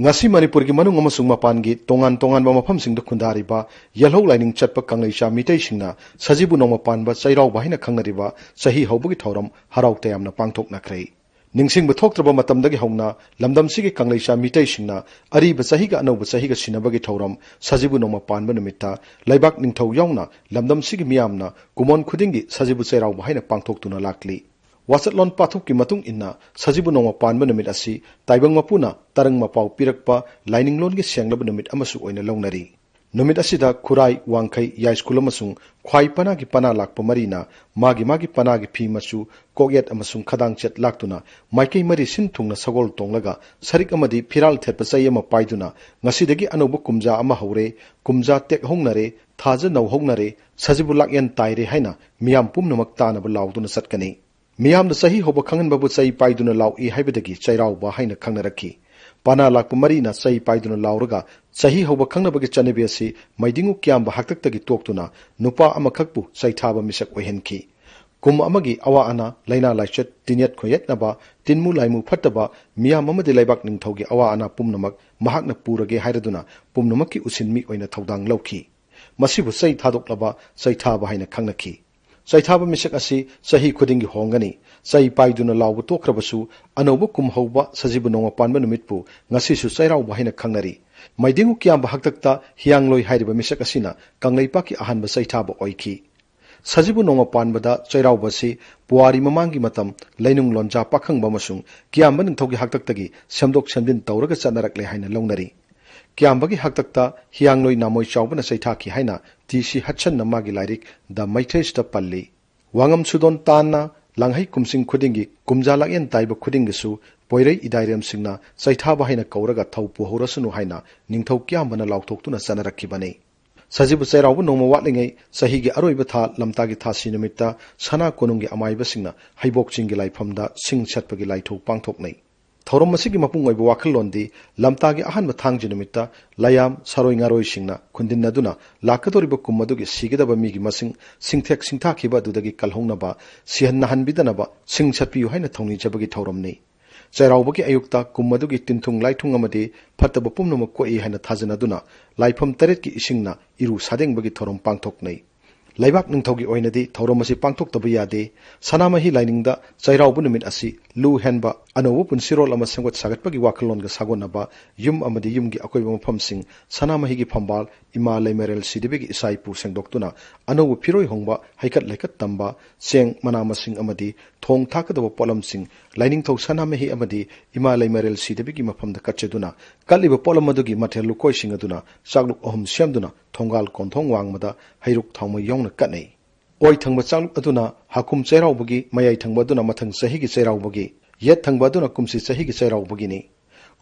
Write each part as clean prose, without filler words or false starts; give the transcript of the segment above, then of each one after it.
ngasi Manipur gi manung amasung mapan gi tongan tongan ba mafam sing da khundari ba yelhou lining chatpa kanglei cha mitei singna sajibu nong mapan ba chairau ba hina khangnari ba sahi haubugi thoram harau tayamna pangthok nakrei ningsing ba thoktraba matam dagi hauna lamdam sigi kanglei cha mitei singna ari ba sahi ga anau ba sahi ga sinabagi thoram sajibu nong mapan ba numitta laibak ningthau yauna lamdam sigi miyamna kumon khudingi sajibu chairau ba hina pangthok tuna lakli wasatlon pathuk ki matung inna sajibu nong mapan ba numit asi taibang mapuna tarang mapau pirakpa lining lon gi senglaba numit amasu oina longnari numit asida khurai wangkhai ya school amasung khwai pana gi pana lakpa marina magi pana gi phi machu koget amasung khadang chet laktuna maikei mari sin thungna sagol tonglaga sarik amadi phiral thetpa chai ama paiduna ngasidagi anobu kumja ama hore kumja tek hongnare thaja nau hongnare sajibu lakyan taire haina miyam pumnamak tanaba lauduna satkani miyamna sahi hoba khangan babu chai paiduna law e haibadagi chairau ba haina khangnarakhi pana lakpa marina chai paiduna lawraga sahi hoba khangnabagi chanabi asi maidingu kyamba haktaktagi toktuna nupa amakhakpu chaithaba misak ohenki kum amagi awa ana laina laichet tinyat khoyet naba tinmu laimu phattaba miyam amadi laibak ningthogi awa ana pumnamak mahakna purage hairaduna pumnamakki usinmi oina thodang lawki masibu chai thadoklaba chaithaba haina khangnakhi chaithaba misak asi sahi khudingi hongani chai paiduna lawbu tokrabasu anobu kumhauba sajibu nonga panba numitpu ngasi su chairau bahina khangnari maidingu kyamba haktakta hiangloi hairiba misak asina kangleipaki ahanba chaithaba oiki sajibu nonga panbada chairau basi puari mamangi matam leinung lonja pakhangba masung kyamba ningthogi haktaktagi semdok semdin tawraga chanarakle haina longnari kyambagi haktakta hiangloi namoi chawbana chaithaki haina tisi hachan namagi lairik da maithais da palli wangam sudon tanna langhai kumsing khudingi kumja lakyen taiba khudingisu poirei idairem singna chaithaba haina kauraga thaupu horasunu haina ningthau kyambana lauthoktuna chanarakibane sajibu chairaubu nongma watlingai sahigi aroiba tha lamtagi thasi numitta sana konungi amaiba singna haibok chingi laifamda sing chatpagi laithok pangthoknai thorom masigi mapung oiba wakhalllondi lamtagi ahanba thangji numitta layam saroi ngaroi singna khundinaduna lakadoriba kummadugi sigidaba migi masing singthek singthakhiba adudagi kalhongnaba sihanna hanbidanaba sing chatpiyu haina thongni jabagi thoromni chairaubagi ayukta kummadugi tinthung laithung amadi phattaba pumnama koi haina thajanaduna laifam taret ki isingna iru sadengbagi thorom pangthoknai laibak ningthogi oinadi thoromasi pangthoktabu yade sanamahi lainingda chairaubu numit asi lu henba anobu punsirol ama sengot sagatpagi wakhallonga sagonaba yum amadi yumgi akoiba mafamsing sanamahi gi phambal ima leimerel sidibigi isaipu sengdoktuna anobu phiroi hongba haikat laikat tamba cheng manamasing amadi thong thakadaba polamsing laining thau sanamahi amadi ima leimerel sidibigi mafamda kacheduna kaliba polam adugi mathelu koising aduna chagluk ohum siamduna thongal konthong wangmada hairuk thawma yongna katnei oi thangba chagluk aduna hakum chairaubagi mayai thangba aduna mathang sahigi chairaubagi yet thangba aduna kumsi sahigi chairaubagi ni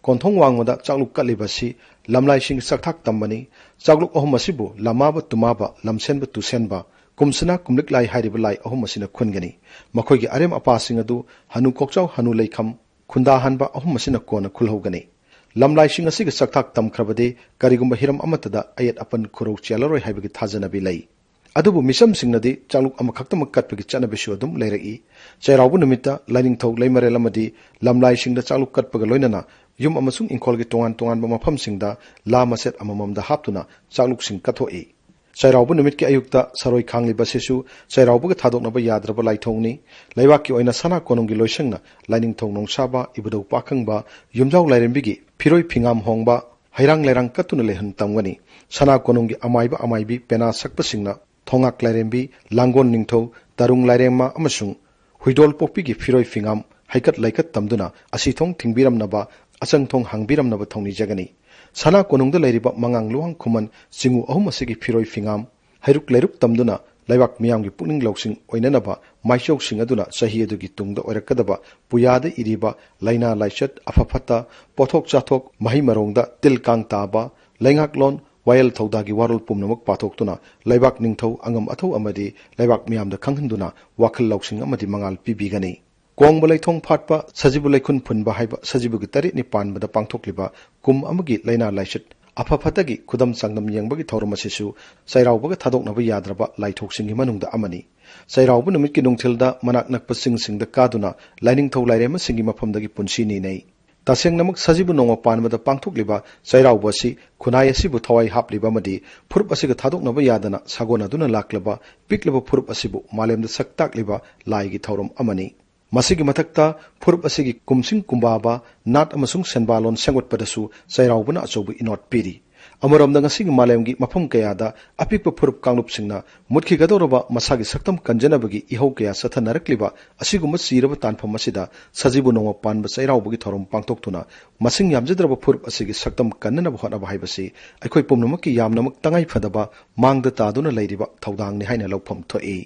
konthong wangmada chagluk kalibasi lamlai sing sakthak tambani chagluk ohum asibu lamaba tumaba lamsenba tusenba kumsana kumlik lai hairiba lai ohum asina khungani makhoigi arem apa sing adu hanu kokchau hanu leikham khunda hanba ohum asina kona khulhogani lamlai sing asiga sakthak tamkhrabade karigumba hiram amatada ayat apan khurau chelaroi haibagi thajanabi lai adubu misam singnadi chagluk amakhaktamak katpagi chanabisu adum leiraki chairaubu numitta lining thok leimarel amadi lamlai singda chagluk katpaga loinana yum amasung ingkholgi tongan tongan ba mafam singda la maset amamamda haptuna chagluk sing kathoi chairaubu numit ki ayukta saroi khangli basisu chairaubu ga thadoknaba yadraba laithongni laibaki oina sana kononggi loisangna lining thok nongsaba ibudau pakhangba yumjau lairembigi phiroi phingam hongba hairang lerang katuna lehan tamgani sana kononggi amaibi pena sakpa singna thongak lairembi langon ningthau tarung lairema amasung huidol pokpigi phiroi phingam haikat laikat tamduna asithong thingbiramnaba achangthong hangbiramnaba thongni jagani sana konongda lairiba mangang luang khuman singu ahum asigi phiroi phingam hairuk lairuk tamduna laibak miyamgi pukning loksing oinanaba maichau sing aduna sahi adugi tungda oirakadaba puyada iriba laina laichat afafata pothok chathok mahi marongda tilkang taba laingaklon wayal thaudagi warol pumnamak pathoktuna laibak ningthau angam athau amadi laibak miyamda khanghanduna wakhal loksing amadi mangal pibigani kong balai thong phatpa sajibu laikhun phunba haiba sajibu gi tari ni panbada pangthokliba kum amagi laina laichat afaphatagi khudam sangnam yengbagi thauramasisu chairaubaga thadoknaba yadraba laithoksingi manungda amani chairaubu numitki nungthilda manak nakpa singda kaduna lining thau lairema singi mafamdagi punsi ni nei तसेंगनमक सजिबु नोंग पानबद पांथोकलिबा चैरावबा असि खुनाय असिबु थवाई हापलिबा मदि फुरुप असिग थादोकनबा यादना सागोनदुना लाक्लबा पिक्लबा फुरुप असिबु मालेमद सक्ताक्लिबा लाइगी थौरम अमनि मसिगी मथक्ता फुरुप असिगी कुमसिंग कुंबाबा नाट अमसुंग सेनबालोन सेंगोटपदसु चैरावबना अचौबु इनोट पिरि अमरमदा ngasiगी मालेमगी मफम कयादा अपिकप फुरुप कांगलुपसिंगना मुदखिगदौरबा मसागी सक्तम कंजनबगी इहौ कया सथनरक्लिबा असिगुम सिरब तानफम असिदा सजिबु नोंग पानब चैरावबगी थौरम पांथोक्तुना मसिंग यामजद्रब फुरुप असिगी सक्तम कन्ननब होनब हाइबसि अखोय पुमनमकी यामनमक तंगाई फदबा मांगद तादुना लैरिबा थौदांगनि हाइना लौफम थोई।